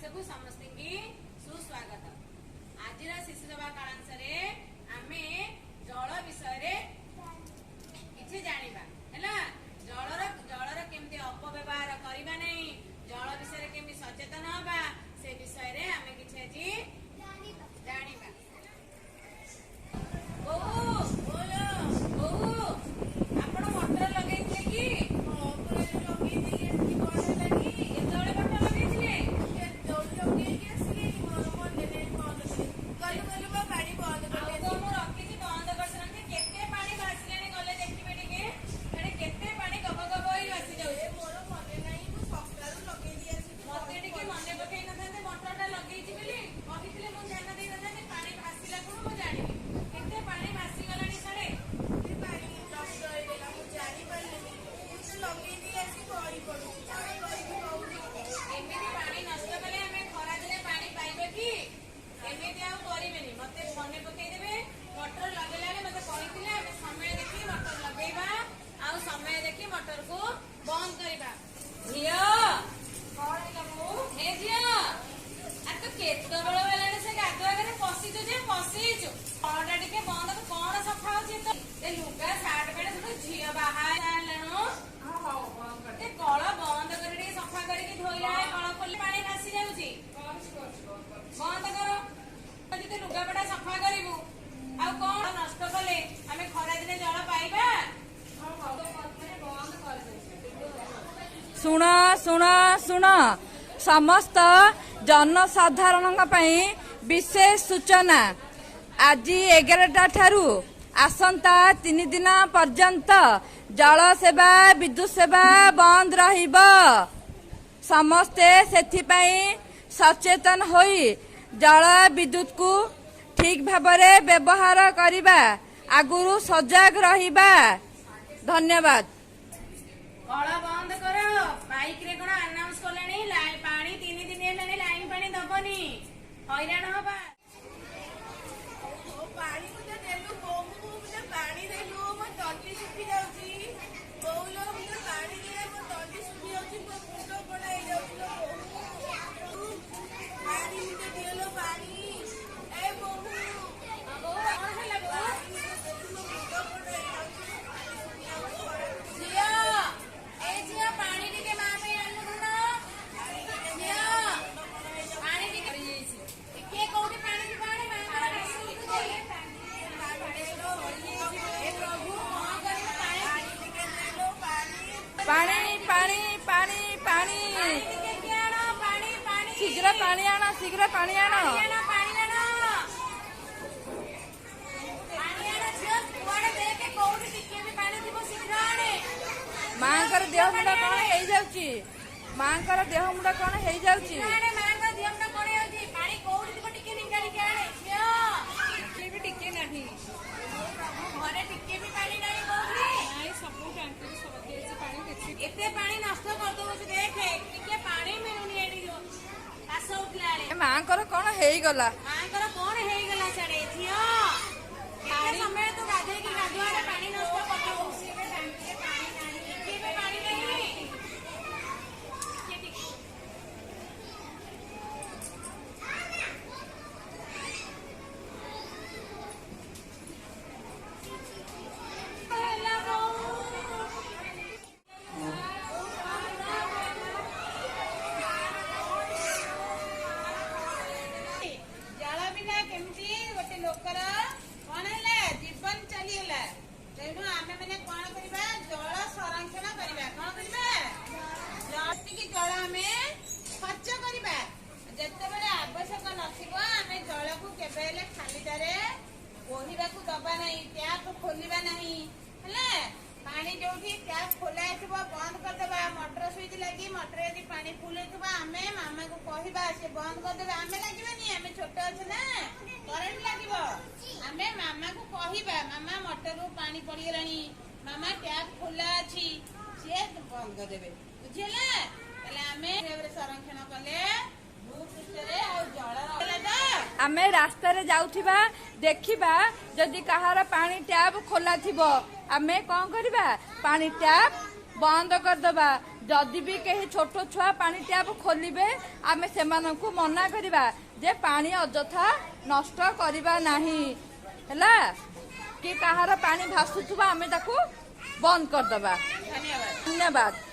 को समस्त की सुस्वागत। आज शिशु सभा कालांश आमे जल विषय किसी जानिबा हैला। जलर केमती अपव्यवहार करबा नहीं, जल विषय केमती सचेतन हबा से विषय रे आमे किछि आज जानिबा। आपण मोटर लगेइले कि लुगापटा सफा करू आ कौन नष्ट कले आम खरा दिन जल पाइबा। शुण शुण शुण समस्त जनसाधारण विशेष सूचना। आज 11टा ठारू आसंता 3 दिन पर्यंत जल सेवा विद्युत सेवा बंद रहिब। समस्ते सेथिपाई सचेतन होई जल विद्युत को ठीक भाबरे व्यवहार करिबा, आगुरु सजग रहिबा। धन्यवाद। कल बंद करो। बाइक रे कोन अनाउंस करलेनी पानी 3 दिन हेलानी लाइन पानी दबनी, हैरान होबा। पानी मुझे देलु बहु मुझे पानी देलु मो तंती सुखी जाउची। बहुलो मुझे पानी दे मो तंती सुखी जाउची, मो मुंडो पड़ाई जाउची। बहु पानी मुझे देलो पानी ए बहु कौन हैला बो मुंडो पड़ाई जाउची। जिया ए जिया पानी टिके मा पे आनु न जिया पानी टिके के कोठी पानी की पानी मा पानी ए प्रभु कौन कर पानी टिके देलो पानी पानी पानी पानी टिके के आनो पानी पानी शीघ्र पानी आना, शीघ्र पानी आना। पानी आनो जिया कुआडे देखे कोठी टिके भी पानी दिबो शीघ्र आने। मांकर देह मुंडा कौन हेई जाउची, मांकर देह मुंडा कौन हेई जाउची। आने मांगा दियम ना कोणे होची पानी कोठी दिबो टिके निकाली के आने जिया के भी टिके नाही घरे टिके भी पानी नाही कोठी नाही सब टैंकर सब देसी पानी किछि एते पानी नष्ट कर दो देखे टिके पानी मिलुनी एडी जो आस उठलाले मांकर कौन हेई गला। मांकर कोण हेई गला छडे जिया पानी समय तो गाधे की गाधुआरे पानी नष्ट कर दो उसी में टैंकर पानी नाही टिके भी पानी नहीं टिके जल बिना केमती गोटे लोकर कौन है जीवन चलीगला। तेणु आम मैंने कौन करवा जल संरक्षण करवा कौन करवा जल आम खर्च करवा जिते आवश्यक नम जल को केवे खालीटारे बोहिबा दबा नहीं, टैप खोलिबा नहीं है। पानी जो टैप खोला बंद करदे, मोटर स्विच लगी मोटर यदि पानी फुल आमे मामा को कहवा से बंद करदे। आम लगे आम छोट अच्छे ना करेन्ट लगे आम मामा को कहवा मामा मोटर पानी पड़गला मामा टैप खोला अच्छी सी बंद करदे बुझेगा। आम संरक्षण कले आमे रास्ता रे जाउथिबा देखिबा जदि कहार पानी टैप खोला थिबो आमे कौन करबा पानी टैप बंद कर दबा। जदि भी कहीं छोट छुआ पानी टैप खोलिबे आमे सेमानंकु मना करिबा जे पानी अଯଥା नष्ट करिबा नाही हैला कि कहार पानी भासुथुबा आमे ताकू बंद कर दबा। धन्यवाद। धन्यवाद।